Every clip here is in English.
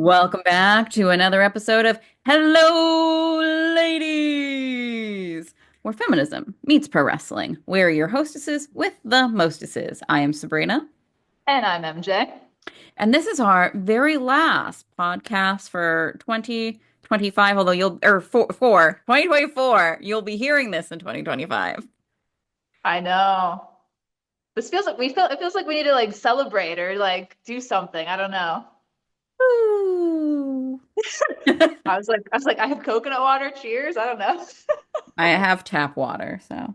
Welcome back to another episode of Hello, Ladies, where feminism meets pro wrestling. We're your hostesses with the mostesses. I am Sabrina, And I'm MJ. and this is our very last podcast for 2025, although for 2024, you'll be hearing this in 2025. I know. This feels like it feels like we need to like celebrate or like do something. I don't know. Ooh. I was like, I have coconut water. Cheers. I don't know. I have tap water, so.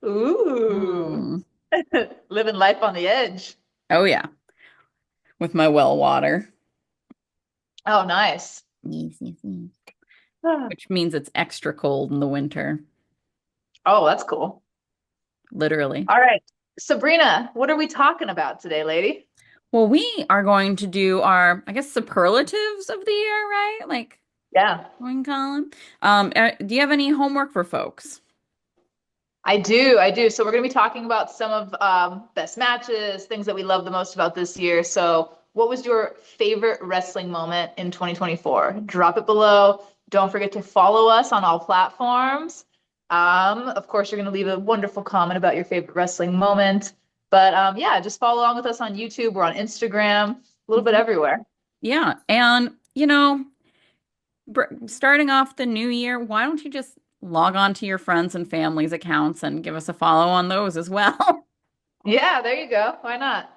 Ooh. Mm. Living life on the edge. Oh yeah, with my well water. Oh, nice. Yes, yes, yes. Oh, Which means it's extra cold in the winter, that's cool. literally. All right. Sabrina, what are we talking about today, lady? Well, we are going to do our, I guess, superlatives of the year, right? Like Yeah, we can call them. Do you have any homework for folks? I do. I do. So we're going to be talking about some of best matches, things that we love the most about this year. So what was your favorite wrestling moment in 2024? Drop it below. Don't forget to follow us on all platforms. Of course, you're going to leave a wonderful comment about your favorite wrestling moment. But yeah, just follow along with us on YouTube. We're on Instagram, a little bit Mhm. everywhere. Yeah, and starting off the new year, why don't you just log on to your friends and family's accounts and give us a follow on those as well? Yeah, there you go. Why not?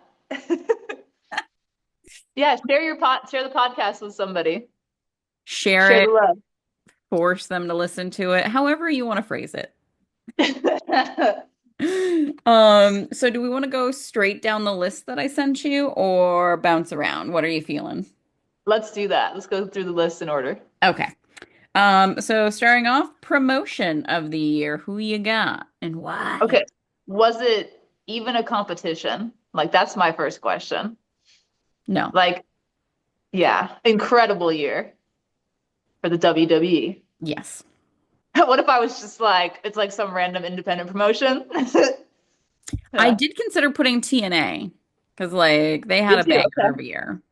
Yeah, share the podcast with somebody. Share Share it, the love. force them to listen to it, however you want to phrase it. So do we want to go straight down the list that I sent you or bounce around? What are you feeling? Let's do that. Let's go through the list in order. Okay. So starting off, promotion of the year. Who you got and why? Okay. Was it even a competition? Like, that's my first question. No. Like, yeah, incredible year for the WWE. Yes. What if I was just like, it's like some random independent promotion? I Yeah. did consider putting TNA because like they had a Did you? banger of Okay. a year.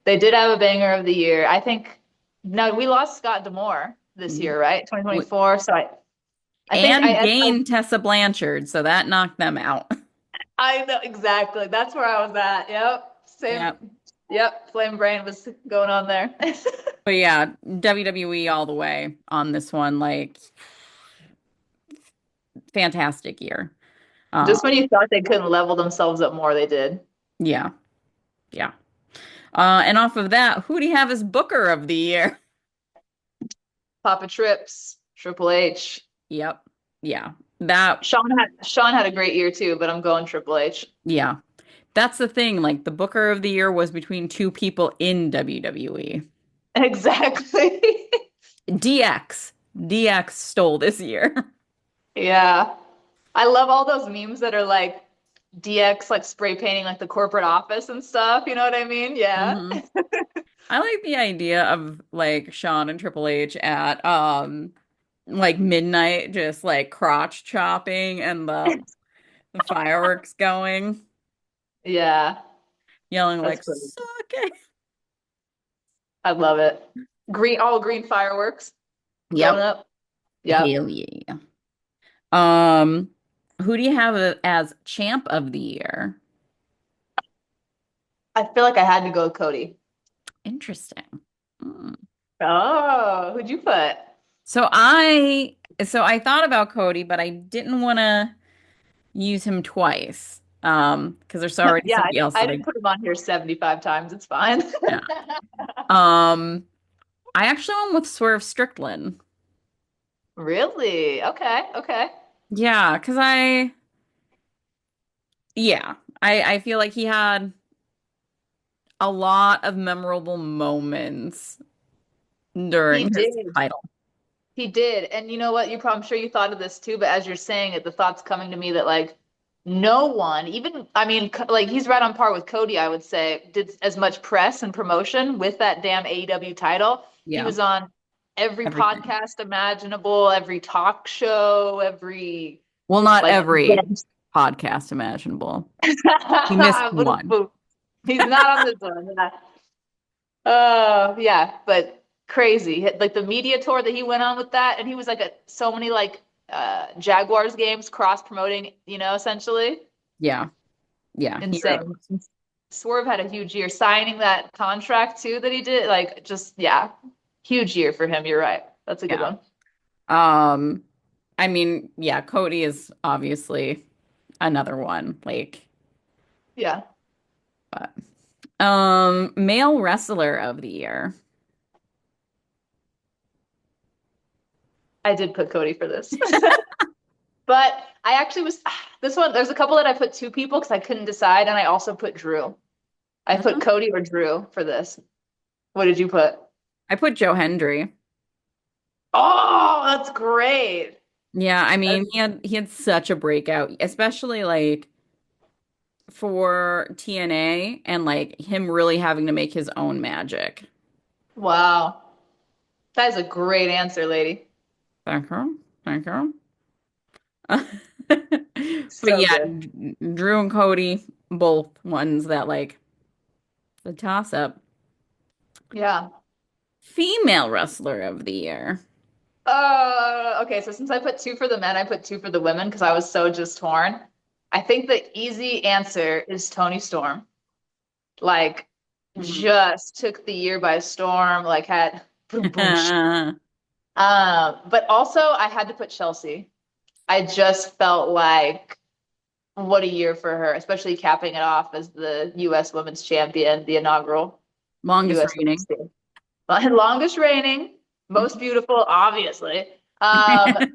They did have a banger of the year. I think, no, we lost Scott Demore this Mhm. year, right? W- 2024. So I think And gained Tessa Blanchard, so that knocked them out. I know exactly. That's where I was at. Yep. Same. Yeah. Yep. Flame brain was going on there. But yeah, WWE all the way on this one. Like fantastic year. Just Um, when you thought they couldn't level themselves up more, they did. yeah. Yeah. And off of that, who do you have as Booker of the year? Papa Trips, Triple H. Yep. Yeah. That, Sean had a great year too, but I'm going Triple H. yeah. That's the thing. Like the Booker of the year was between two people in WWE. Exactly. DX. DX stole this year. Yeah. I love all those memes that are like DX like spray painting like the corporate office and stuff. You know what I mean? Yeah. hmm I like the idea of like Shawn and Triple H at like midnight, just like crotch chopping and the fireworks going, Yeah. yelling That's like pretty. suck it. I love it. All green fireworks going Yep. up. Yep. Hell yeah. Um, who do you have as champ of the year? I feel like I had to go with Cody. Interesting. Hmm. Oh, who'd you put? So I thought about Cody, but I didn't want to use him twice. Because there's already Yeah, somebody else I that didn't put him on here 75 times. It's fine. yeah. Um, I actually went with Swerve Strickland. Really? Okay, okay. Yeah, because yeah, I feel like he had a lot of memorable moments He during his did. title. He did. And you know what? I'm sure you thought of this too, but as you're saying it, the thought's coming to me that like no one, even I mean, like he's right on par with Cody, I would say, did as much press and promotion with that damn AEW title. He Yeah, was on every everything. podcast imaginable, every talk show, every Well, not like every event. podcast imaginable. He missed one. He's not on this one. Yeah. Yeah, but crazy. Like the media tour that he went on with that, and he was like at so many like Jaguars games cross promoting, essentially. Yeah. Yeah. Hero. Insane. Swerve had a huge year signing that contract too that he did. Like just yeah, huge year for him. You're right. That's a good Yeah. one. Um, I mean, yeah, Cody is obviously another one. Like, Yeah, but male wrestler of the year. I did put Cody for this. But I actually was this one, there's a couple that I put two people because I couldn't decide, and I also put Drew. I put Mhm. Cody or Drew for this. What did you put? I put Joe Hendry. Oh, that's great. Yeah, I That's, mean, he had such a breakout, especially like for TNA and like him really having to make his own magic. wow. That is a great answer, lady. Thank you. Thank you. But So yeah, good. Drew and Cody, both ones that like the toss up. Yeah. Female wrestler of the year. Okay, so since I put two for the men, I put two for the women because I was so just torn. I think the easy answer is Tony Storm. Like, Mhm. just took the year by storm, like had boom, boom. But also I had to put Chelsea. I just felt like what a year for her, especially capping it off as the U.S. Women's Champion, the inaugural Longest U.S. reigning. Women's Champion. Longest reigning, most beautiful, obviously. I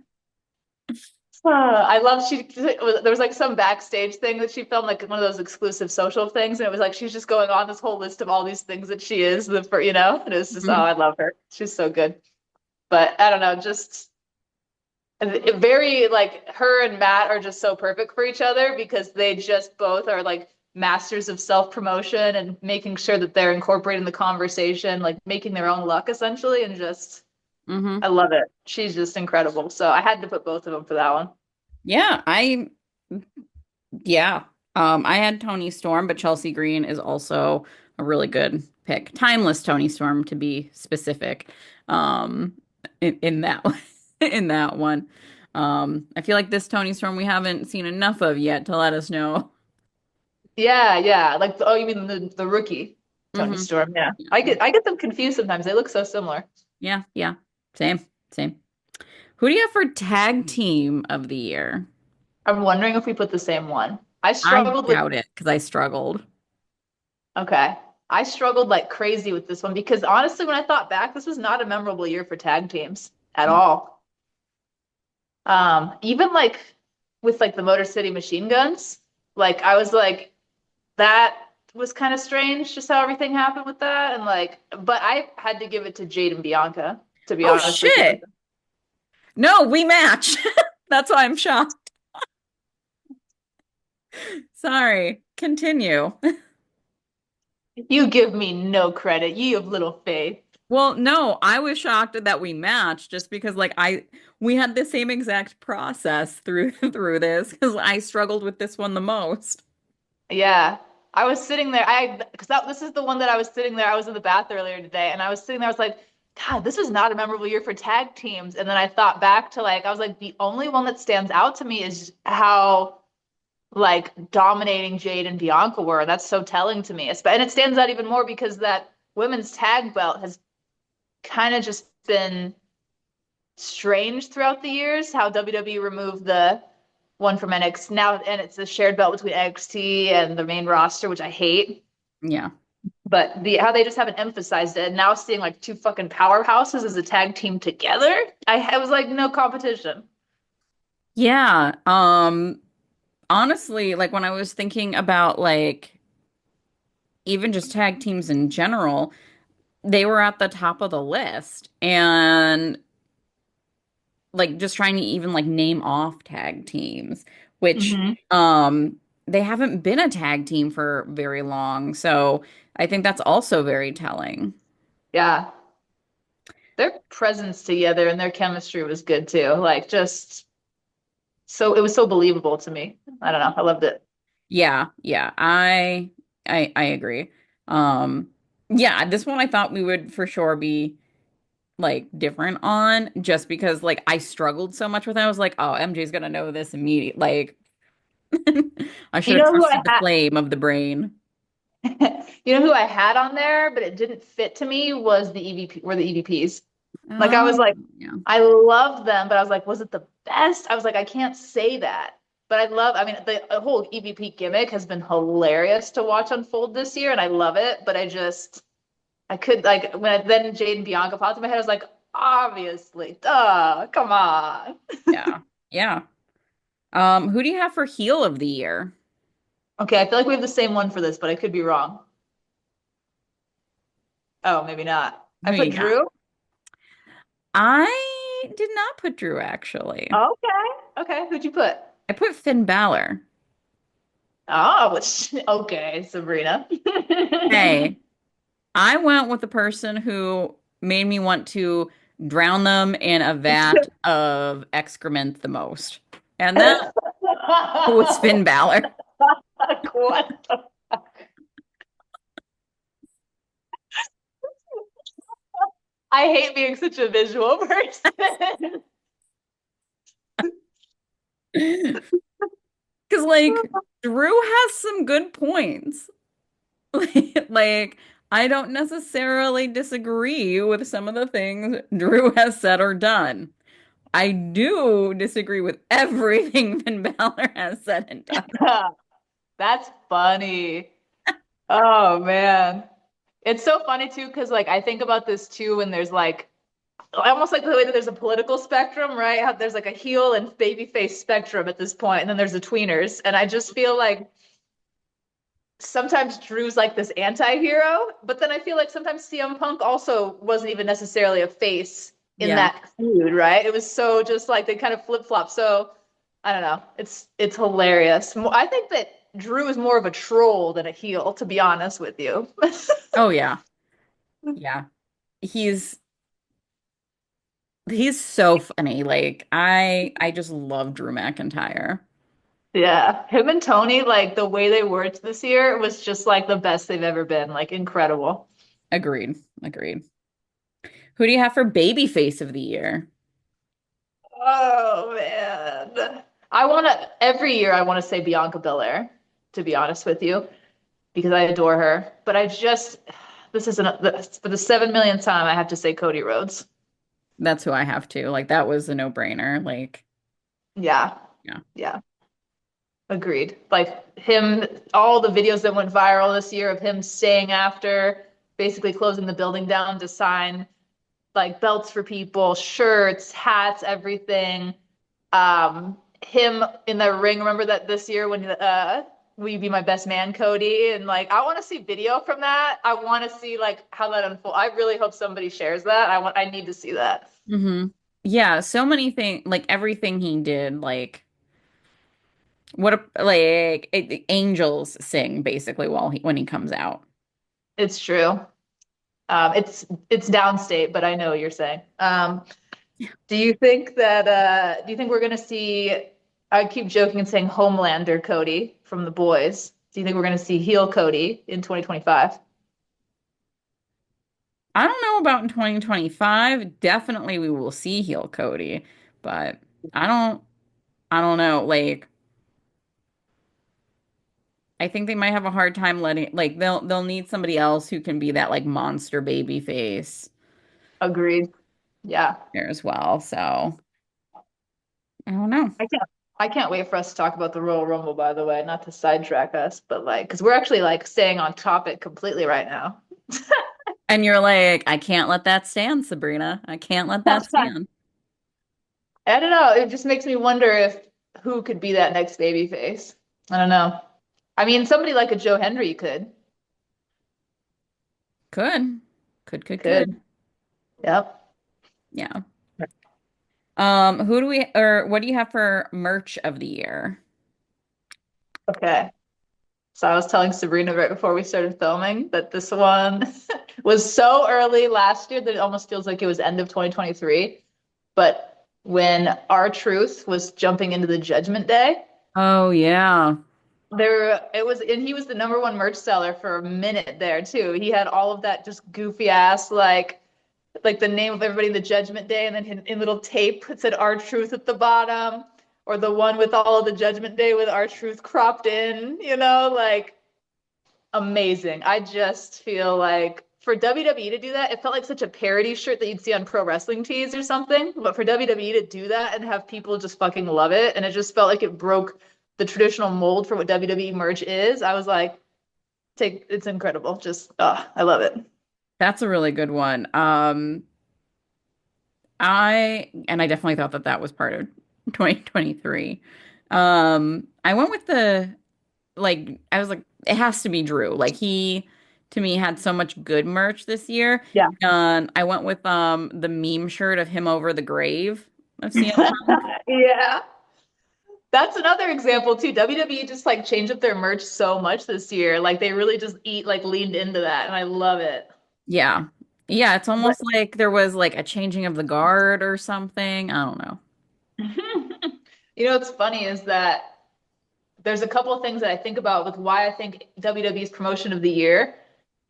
love there was like some backstage thing that she filmed, like one of those exclusive social things, and it was like she's just going on this whole list of all these things that she is, and it's just, oh, I love her. She's so good. But I don't know, just very like her and Matt are just so perfect for each other because they just both are like masters of self-promotion and making sure that they're incorporating the conversation, like making their own luck essentially, and just Hmm. I love it. She's just incredible. So I had to put both of them for that one. Yeah, yeah. I had Tony Storm, but Chelsea Green is also a really good pick. Timeless Tony Storm to be specific. Um, in that in that one. I feel like this Tony Storm we haven't seen enough of yet to let us know. Yeah, yeah. Like oh, you mean the rookie Tony Hmm. Storm? Yeah. I get them confused sometimes. They look so similar. Yeah, yeah. Same, same. Who do you have for tag team of the year? I'm wondering if we put the same one. I I struggled with doubt it because I struggled. okay. I struggled like crazy with this one because honestly, when I thought back, this was not a memorable year for tag teams at all. Even like with like the Motor City Machine Guns, like I was like, that was kind of strange, just how everything happened with that. And like, but I had to give it to Jade and Bianca, to be Oh honest with you. shit. No, we match. That's why I'm shocked. Sorry. Continue. You give me no credit. You have little faith. Well, no, I was shocked that we matched just because like we had the same exact process through through this because I struggled with this one the most. Yeah. I was sitting there, because this is the one that I was sitting there. I was in the bath earlier today, and I was sitting there. I was like, God, this is not a memorable year for tag teams. And then I thought back to like, I was like, the only one that stands out to me is how like dominating Jade and Bianca were. That's so telling to me. And it stands out even more because that women's tag belt has kind of just been strange throughout the years. How WWE removed the one from NXT now, and it's a shared belt between NXT and the main roster, which I hate. Yeah. But how they just haven't emphasized it. And now seeing like two fucking powerhouses as a tag team together, I was like, no competition. Yeah. Honestly, like when I was thinking about like even just tag teams in general, they were at the top of the list. And like just trying to even like name off tag teams, which Mm-hmm. they haven't been a tag team for very long. So I think that's also very telling. Yeah, their presence together and their chemistry was good too. Like just so it was so believable to me. I don't know. I loved it. Yeah, yeah. I agree. Um Yeah, this one I thought we would for sure be like different on just because like I struggled so much with it. I was like, oh, MJ's gonna know this immediately. Like I should You have know who I trusted the had? flame of the brain. You know who I had on there, but it didn't fit to me was the EVP, were the EVPs. Like I was Oh, like, yeah. I loved them, but I was like, was it the best? I was like, I can't say that. But I mean, the whole EVP gimmick has been hilarious to watch unfold this year, and I love it. But I could like then Jade and Bianca popped in my head. I was like, obviously, duh, come on. Yeah. Yeah. Who do you have for heel of the year? Okay, I feel like we have the same one for this, but I could be wrong. Oh, maybe not. I Who put you got? Drew. I did not put Drew actually. Okay. Okay. Who'd you put? I put Finn Balor. Oh, which, okay, Sabrina. Hey, I went with the person who made me want to drown them in a vat of excrement the most. And that was Finn Balor. What? I hate being such a visual person. Because, like, Drew has some good points. Like, I don't necessarily disagree with some of the things Drew has said or done. I do disagree with everything Finn Balor has said and done. That's funny. Oh man. It's so funny too, because like I think about this too when there's like almost like the way that there's a political spectrum, right? How there's like a heel and babyface spectrum at this point, and then there's the tweeners. And I just feel like sometimes Drew's like this anti-hero, but then I feel like sometimes CM Punk also wasn't even necessarily a face in Yeah. that feud, right? It was so just like they kind of flip-flop. So I don't know. It's hilarious. I think that Drew is more of a troll than a heel, to be honest with you. Oh, yeah. Yeah. He's he's so funny. Like I just love Drew McIntyre. Yeah, him and Tony, like the way they worked this year was just like the best they've ever been. Like incredible. Agreed. Agreed. Who do you have for baby face of the year? Oh man. I want to every year I want to say Bianca Belair, to be honest with you, because I adore her. But I just this isn't for the 7 millionth time I have to say Cody Rhodes. That's who I have too. Like that was a no-brainer. Like, Yeah. yeah. Yeah. Agreed. Like him, all the videos that went viral this year of him staying after, basically closing the building down to sign like belts for people, shirts, hats, everything. Him in the ring. Remember that this year when Will You Be My Best Man, Cody? And like, I want to see video from that. I want to see like how that unfolds. I really hope somebody shares that. I need to see that. Hmm. Yeah, so many things, like everything he did, like what a like the angels sing basically while he when he comes out. It's true. It's downstate, but I know what you're saying. Do you think we're gonna see, I keep joking and saying Homelander Cody from The Boys. Do you think we're gonna see heel Cody in 2025? I don't know about in 2025. Definitely we will see heel Cody, but I don't I don't know. Like I think they might have a hard time letting like they'll need somebody else who can be that like monster baby face Agreed. Yeah. there as well. So I don't know. I can't I can't wait for us to talk about the Royal Rumble, by the way, not to sidetrack us, but like because we're actually like staying on topic completely right now. And you're like, I can't let that stand, Sabrina. I can't let that stand. I don't know. It just makes me wonder if who could be that next baby face. I don't know. I mean, somebody like a Joe Hendry Could. Could. could. Yep. Yeah. Who do we or what do you have for merch of the year? Okay. So I was telling Sabrina right before we started filming that this one was so early last year that it almost feels like it was end of 2023. But when our truth was jumping into the Judgment Day, Oh yeah. There it was, and he was the number one merch seller for a minute there too. He had all of that just goofy ass like the name of everybody in the Judgment Day, and then in little tape it said "Our Truth" at the bottom, or the one with all of the Judgment Day with "Our Truth" cropped in. Like amazing. I just feel like for WWE to do that, it felt like such a parody shirt that you'd see on pro wrestling tees or something. But for WWE to do that and have people just fucking love it, and it just felt like it broke the traditional mold for what WWE merch is. I was like, take it's incredible. Just I love it. That's a really good one. I definitely thought that that was part of 2023. I went with I was like, it has to be Drew. Like he, to me, had so much good merch this year. Yeah. And I went with the meme shirt of him over the grave of CM Punk. Yeah. That's another example too. WWE just like changed up their merch so much this year. Like they really just leaned into that, and I love it. Yeah. Yeah, it's But almost like there was like a changing of the guard or something. I don't know. what's funny is that there's a couple of things that I think about with why I think WWE's promotion of the year,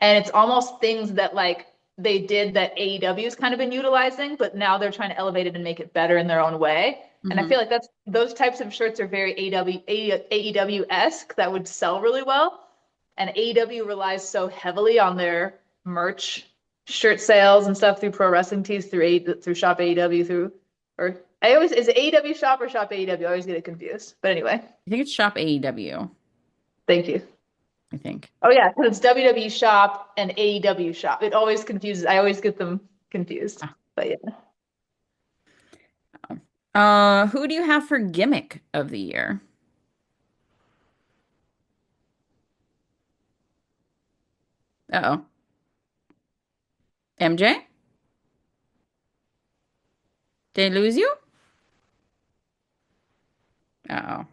and it's almost things that like they did that AEW's kind of been utilizing, but now they're trying to elevate it and make it better in their own way. And I Hmm. feel like that's those types of shirts are very AEW-esque that would sell really well. And AEW relies so heavily on their merch, shirt sales and stuff through pro wrestling tees, through Shop AEW, through or I always is it AEW Shop or Shop AEW? I always get it confused. But anyway, I think it's Shop AEW, thank you. I think. Oh yeah, because it's WWE Shop and AEW Shop. It always confuses. I always get them confused. But yeah, Who do you have for gimmick of the year? Uh-oh. MJ? Did I lose you? Uh-oh.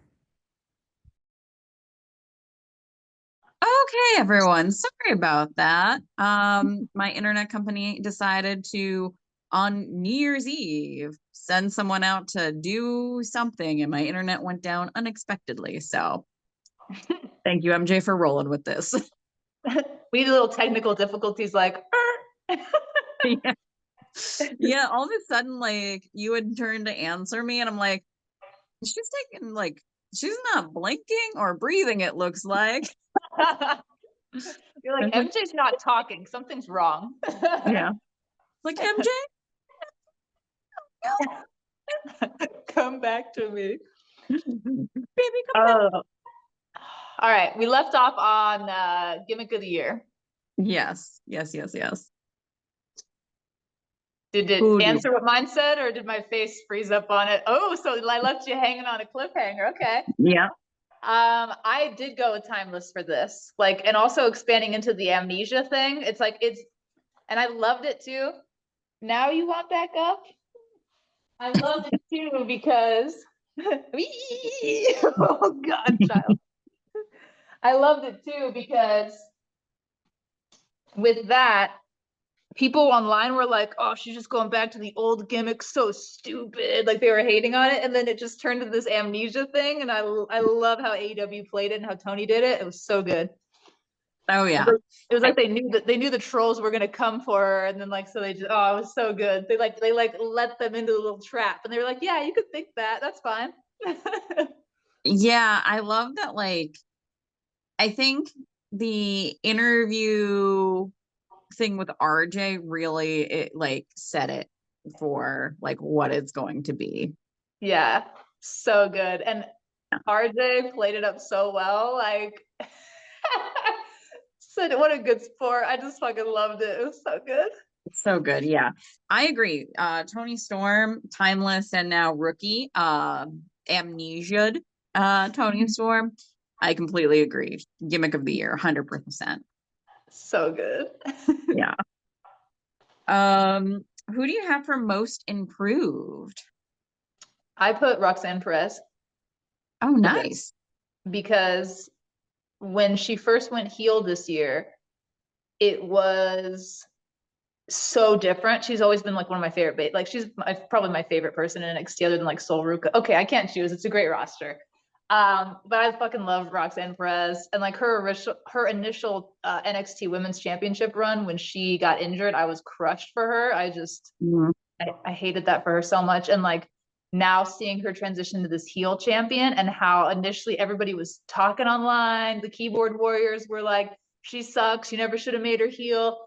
Okay, everyone. Sorry about that. My internet company decided to, on New Year's Eve, send someone out to do something, and my internet went down unexpectedly. So thank you, MJ, for rolling with this. we had little technical difficulties like. Yeah. Yeah, all of a sudden, like you would turn to answer me, and I'm like, she's taking like she's not blinking or breathing, it looks like. You're I like was like, MJ's not talking. Something's wrong. yeah. Like MJ, Come back to me. baby, come back. Oh, all right. We left off on gimmick of the year. Yes, yes, yes, yes. Did it Who do you? answer what mine said, or did my face freeze up on it? Oh, so I left you hanging on a cliffhanger. Okay. Yeah. I did go with timeless for this, like, and also expanding into the amnesia thing. It's like and I loved it too. Now you want back up? I loved it too because, oh God, child. I loved it too because with that, people online were like, "Oh, she's just going back to the old gimmick, so stupid." Like they were hating on it, and then it just turned to this amnesia thing. And I love how AEW played it and how Tony did it. It was so good. Oh It was yeah. like, it was I, like they knew the trolls were gonna come for her, and then like so they just it was so good. They let them into the little trap, and they were like, "Yeah, you could think that. That's fine." yeah, I love that. Like, I think the interview thing with RJ really it like set it for like what it's going to be. Yeah, so good. And RJ played it up so well. Like, said, what a good sport. I just fucking loved it. It was so good. So good. Yeah. I agree. Tony Storm, timeless and now rookie, amnesiaed Tony Storm. I completely agree. Gimmick of the year, 100%. So good. Yeah. Who do you have for most improved? I put Roxanne Perez Oh, for this nice. because when she first went heel this year, it was so different. She's always been like one of my favorite, like she's probably my favorite person in NXT other than like Sol Ruka. Okay, I can't choose. It's a great roster. But I fucking love Roxanne Perez and like her initial NXT Women's Championship run when she got injured. I was crushed for her. Mhm. I hated that for her so much. And like now seeing her transition to this heel champion and how initially everybody was talking online, the keyboard warriors were like, she sucks. You never should have made her heel.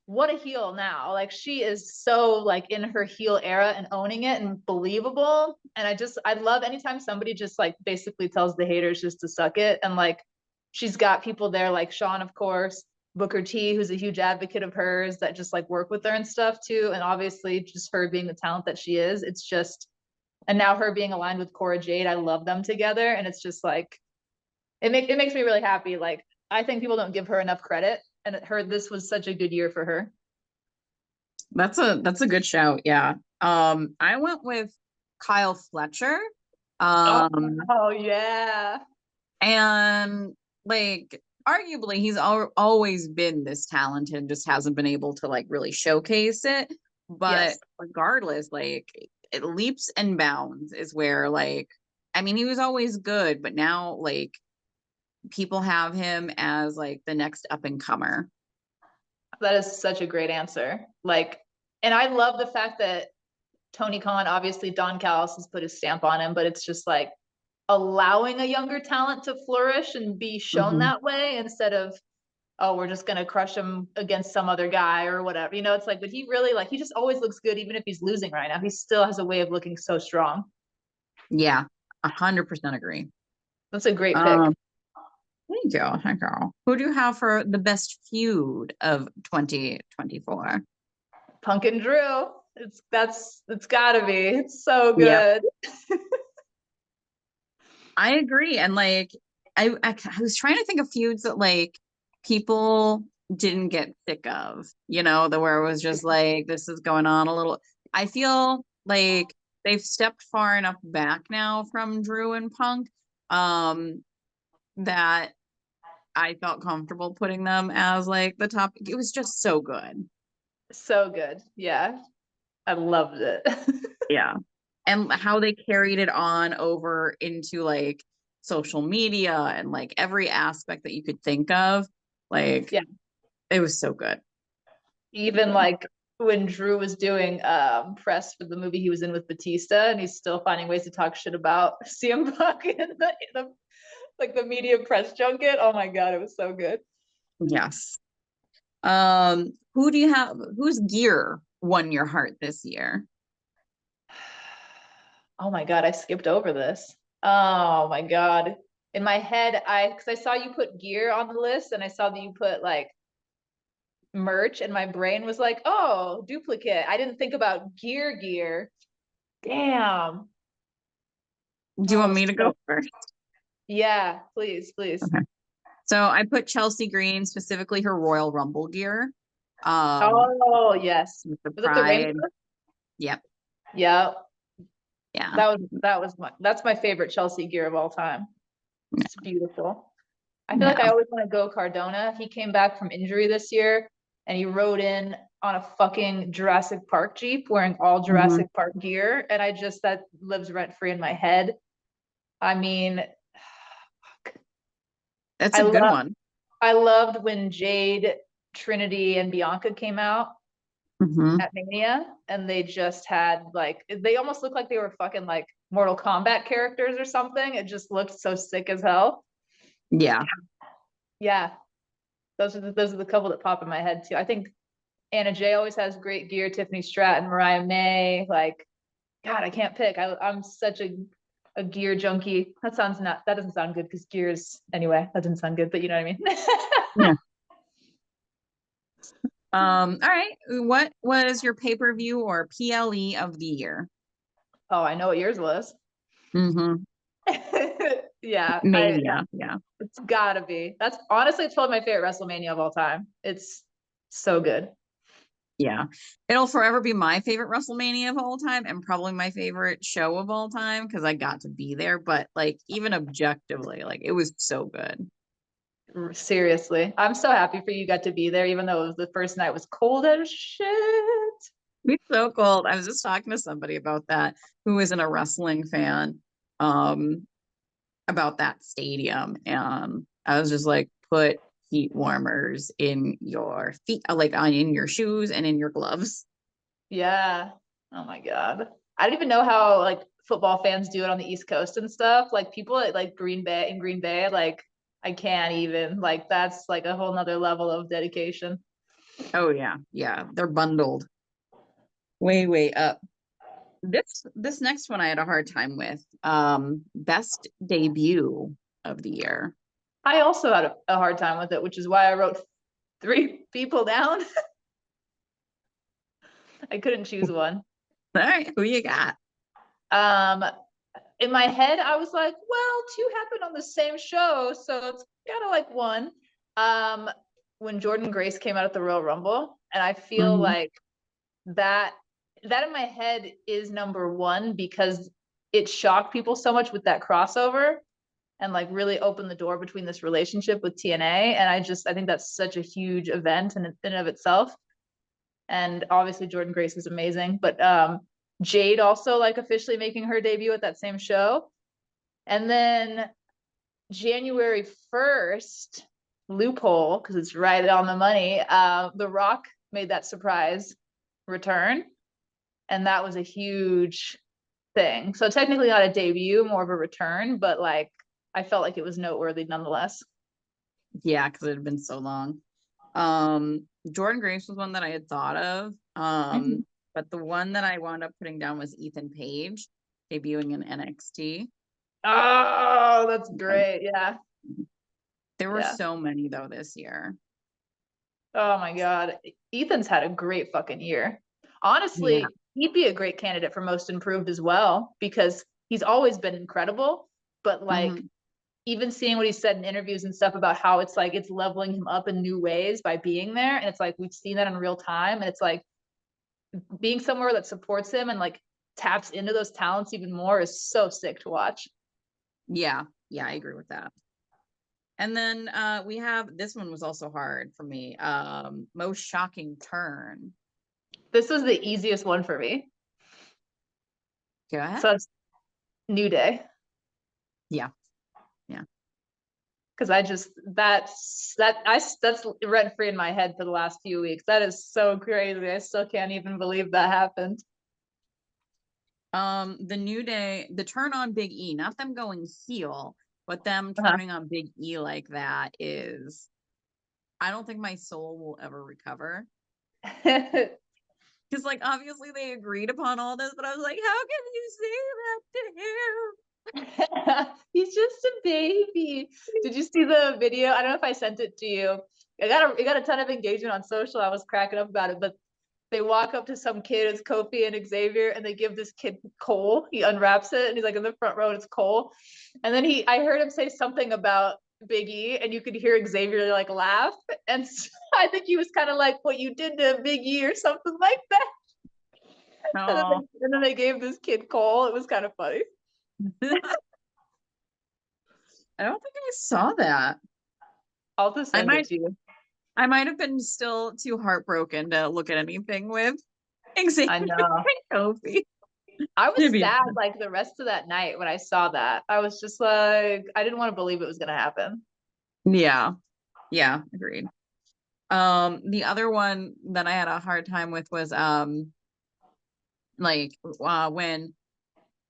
What a heel now. Like she is so like in her heel era and owning it and believable. And I love anytime somebody just like basically tells the haters just to suck it. And like she's got people there like Sean, of course, Booker T, who's a huge advocate of hers that just like work with her and stuff too. And obviously just her being the talent that she is, it's just, and now her being aligned with Cora Jade, I love them together. And it's just like, it makes me really happy. Like I think people don't give her enough credit. And this was such a good year for her. That's a good shout. Yeah. I went with Kyle Fletcher. Oh, Um, oh yeah. and like arguably he's always been this talented, just hasn't been able to like really showcase it. But Yes. regardless, like it leaps and bounds is where like I mean he was always good, but now like people have him as like the next up and comer. That is such a great answer. Like, and I love the fact that Tony Khan, obviously Don Callis has put his stamp on him, but it's just like allowing a younger talent to flourish and be shown Hmm. that way instead of, oh, we're just gonna crush him against some other guy or whatever. You know, it's like, but he really like he just always looks good, even if he's losing right now. He still has a way of looking so strong. Yeah, 100% agree. That's a great pick. Um, thank you, thank you. Who do you have for the best feud of 2024? Punk and Drew. It's gotta be. It's so Yep. good. I agree. And like, I was trying to think of feuds that like people didn't get sick of, the where it was just like, this is going on a little. I feel like they've stepped far enough back now from Drew and Punk, that I felt comfortable putting them as like the top. It was just so good. So good. Yeah. I loved it. Yeah. And how they carried it on over into like social media and like every aspect that you could think of. Like Yeah. it was so good. So Even good. like when Drew was doing press for the movie he was in with Batista, and he's still finding ways to talk shit about CM Punk in the like the media press junket. Oh my god, it was so good. Yes. Who do you have whose gear won your heart this year? Oh my god, I skipped over this. Oh my god. In my head, because I saw you put gear on the list and I saw that you put like merch, and my brain was like, oh, duplicate. I didn't think about gear. Damn. Do you want Oh, me to go so first? yeah, please, please. Okay. So I put Chelsea Green, specifically her Royal Rumble gear. Um, Oh, yes. with the Was it the rainbow? pride. Yep. Yeah, Yeah. that's my favorite Chelsea gear of all time. It's beautiful. I feel like I Yeah. always want to go Cardona. He came back from injury this year and he rode in on a fucking Jurassic Park Jeep wearing all Mhm. Jurassic Park gear. And that lives rent free in my head. I mean, That's I a good love one. I loved when Jade, Trinity, and Bianca came out Hmm. at Mania, and they just had like they almost looked like they were fucking like Mortal Kombat characters or something. It just looked so sick as hell. Yeah. Yeah, those are the couple that pop in my head too. I think Anna Jay always has great gear. Tiffany Stratton, Mariah May. Like, God, I can't pick. I'm such a gear junkie. That doesn't sound good because gears anyway. That doesn't sound good, but you know what I mean. Yeah. All right. What was your pay-per-view or PLE of the year? Oh, I know what yours was. Hmm. Yeah, Mania. Yeah. it's gotta be. It's probably my favorite WrestleMania of all time. It's so good. Yeah. It'll forever be my favorite WrestleMania of all time and probably my favorite show of all time because I got to be there. But like even objectively, like it was so good. Seriously. I'm so happy for you got to be there, even though it was the first night was cold as shit. It's so cold. I was just talking to somebody about that who isn't a wrestling fan. Um, about that stadium. And I was just like, put heat warmers in your feet, like on in your shoes and in your gloves. Yeah. Oh my God. I don't even know how like football fans do it on the East Coast and stuff. Like people at like Green Bay, like I can't even. Like that's like a whole nother level of dedication. Oh yeah, yeah. They're bundled way, way up. This next one I had a hard time with. Best debut of the year. I also had a hard time with it, which is why I wrote three people down. I couldn't choose one. All right, who you got? Um, in my head, I was like, well, two happened on the same show, so it's kind of like one. Um, when Jordan Grace came out at the Royal Rumble, and I feel Mhm. like that that in my head is number one because it shocked people so much with that crossover and like really opened the door between this relationship with TNA. And I think that's such a huge event in and of itself. And obviously Jordan Grace is amazing, but Jade also like officially making her debut at that same show. And then January 1st, loophole, because it's right on the money, The Rock made that surprise return. And that was a huge thing. So technically not a debut, more of a return, but like I felt like it was noteworthy nonetheless. Yeah, because it had been so long. Jordan Grace was one that I had thought of. Mhm. But the one that I wound up putting down was Ethan Page debuting in NXT. Oh, that's Like, great. Yeah. there were Yeah. so many though this year. Oh my God. Ethan's had a great fucking year. Yeah. Honestly, he'd be a great candidate for most improved as well because he's always been incredible. But like Hmm. even seeing what he said in interviews and stuff about how it's like it's leveling him up in new ways by being there. And it's like we've seen that in real time. And it's like being somewhere that supports him and like taps into those talents even more is so sick to watch. Yeah. Yeah, I agree with that. And then we have this one was also hard for me. Most shocking turn. This was the easiest one for me. Go ahead. So it's New Day. Yeah. Yeah. Because I just that's rent free in my head for the last few weeks. That is so crazy. I still can't even believe that happened. The New Day, the turn on Big E, not them going heel, but them Uh-huh. turning on Big E like that is, I don't think my soul will ever recover. Because, like, obviously they agreed upon all this, but I was like, how can you say that to He's just a baby. Did you see the video? I don't know if I sent it to you. It got a ton of engagement on social. I was cracking up about it, but they walk up to some kid, it's Kofi and Xavier, and they give this kid coal. He unwraps it and he's like in the front row, and it's coal. And then I heard him say something about Big E, and you could hear Xavier like laugh. And I think he was kind of like what you did to Big E or something like that. him? And then they gave this kid coal. It was kind of funny. Oh, I don't think I saw that. I'll just I send it might to you. I might have been still too heartbroken to look at anything with Xavier I know. and Kofi. I was Maybe. sad like the rest of that night when I saw that. I was just like, I didn't want to believe it was going to happen. Yeah. Yeah, agreed. The other one that I had a hard time with was when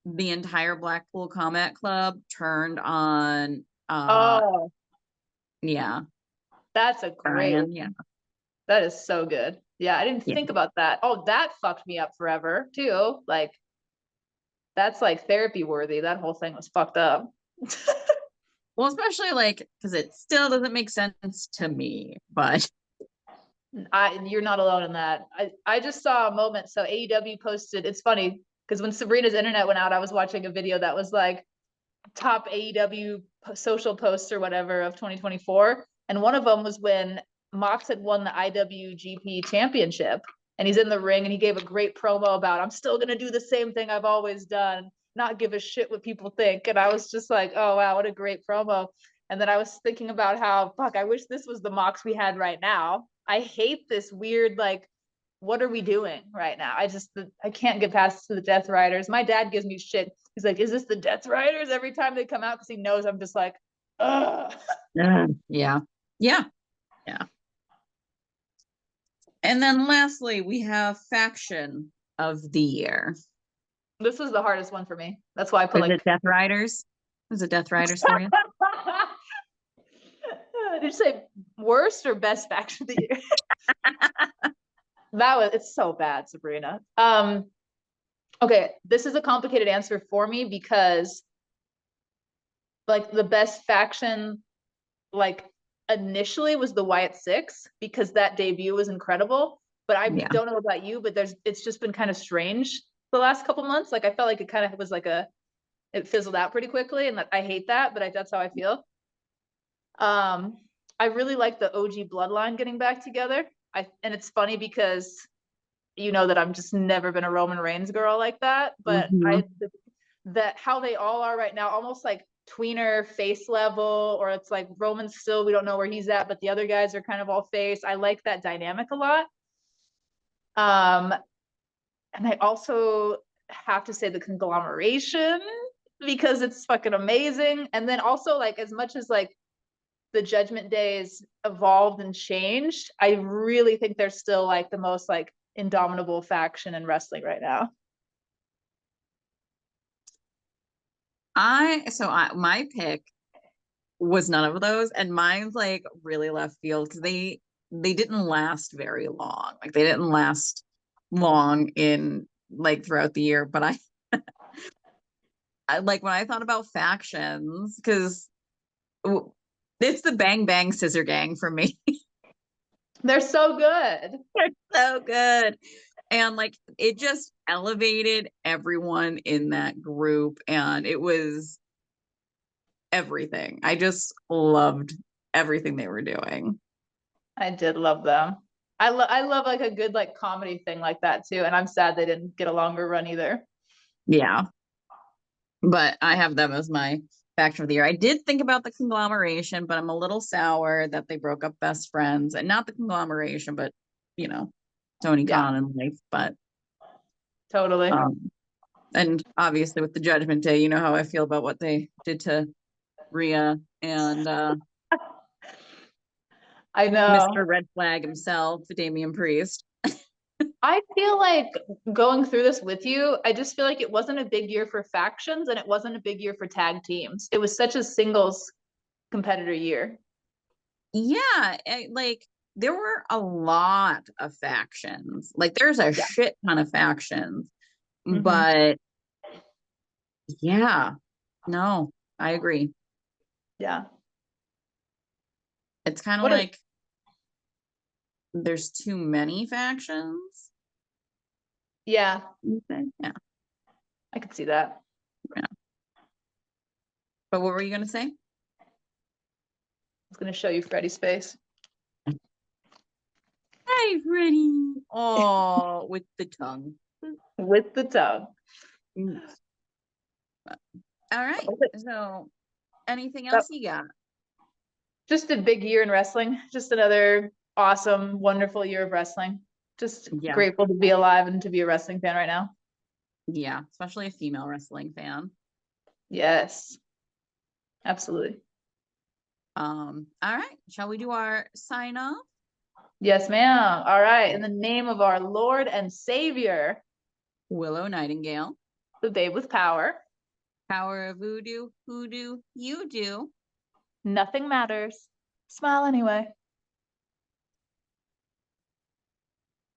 the entire Blackpool Combat Club turned on Oh, yeah, that's a great Brian. Yeah. one. That is so good. Yeah, I didn't Yeah. think about that. Oh, that fucked me up forever too. Like that's like therapy worthy. That whole thing was fucked up. Well, especially like because it still doesn't make sense to me, but You're not alone in that. I just saw a moment. So AEW posted. It's funny because when Sabrina's internet went out, I was watching a video that was like top AEW social posts or whatever of 2024. And one of them was when Mox had won the IWGP championship and he's in the ring and he gave a great promo about, I'm still going to do the same thing I've always done, not give a shit what people think. And I was just like, oh, wow, what a great promo. And then I was thinking about how, fuck, I wish this was the Mox we had right now. I hate this weird, like, what are we doing right now? I can't get past the Death Riders. My dad gives me shit. He's like, is this the Death Riders every time they come out? Because he knows I'm just like, ugh. Yeah. Yeah. Yeah. Yeah. And then lastly, we have faction of the year. This was the hardest one for me. That's why I put Is like it Death Riders? Is it Death Riders for you? did you say worst or best faction of the year? That was it's so bad, Sabrina. Okay, this is a complicated answer for me because like the best faction like initially was the Wyatt Six because that debut was incredible. But I Yeah. don't know about you, but it's just been kind of strange the last couple months. Like I felt like it kind of was like it fizzled out pretty quickly, and I hate that, but that's how I feel. Um, I really like the OG Bloodline getting back together. And it's funny because you know that I'm just never been a Roman Reigns girl like that, but Mhm. that how they all are right now, almost like tweener face level, or it's like Roman still, we don't know where he's at, but the other guys are kind of all face. I like that dynamic a lot. Um, and I also have to say the conglomeration because it's fucking amazing. And then also like as much as like the Judgment Days evolved and changed, I really think they're still like the most like indomitable faction in wrestling right now. My pick was none of those, and mine's like really left field because they didn't last very long. Like they didn't last long in like throughout the year. But I like when I thought about factions because it's the Bang Bang Scissor Gang for me. They're so good. They're so good. And like it just elevated everyone in that group, and it was everything. I just loved everything they were doing. I did love them. I love like a good like comedy thing like that too. And I'm sad they didn't get a longer run either. Yeah. But I have them as my faction of the year. I did think about the conglomeration, but I'm a little sour that they broke up best friends and not the conglomeration, but you know, Tony Yeah, Khan and life. But totally. um, and obviously with the Judgment Day, you know how I feel about what they did to Rhea and I Mr. know. Red Flag himself, Damian Priest. I feel like going through this with you, I just feel like it wasn't a big year for factions and it wasn't a big year for tag teams. It was such a singles competitor year. Yeah, like there were a lot of factions. Like there's a Yeah. shit ton of factions, Hmm. but yeah, no, I agree. Yeah. It's kind of What a like there's too many factions. yeah, Yeah, I could see that. yeah. But what were you gonna say? I was gonna show you Freddie's face Hey, Freddie. Oh, with the tongue. with the tongue. Mm. All right. So, anything That else you got? just a big year in wrestling. Just another awesome, wonderful year of wrestling. Just Yeah, grateful to be alive and to be a wrestling fan right now. yeah. Especially a female wrestling fan. Yes, absolutely. All right. Shall we do our sign off? Yes, ma'am. All right. In the name of our Lord and Savior, Willow Nightingale. the babe with power, Power of voodoo, hoodoo, you do. nothing matters. Smile anyway.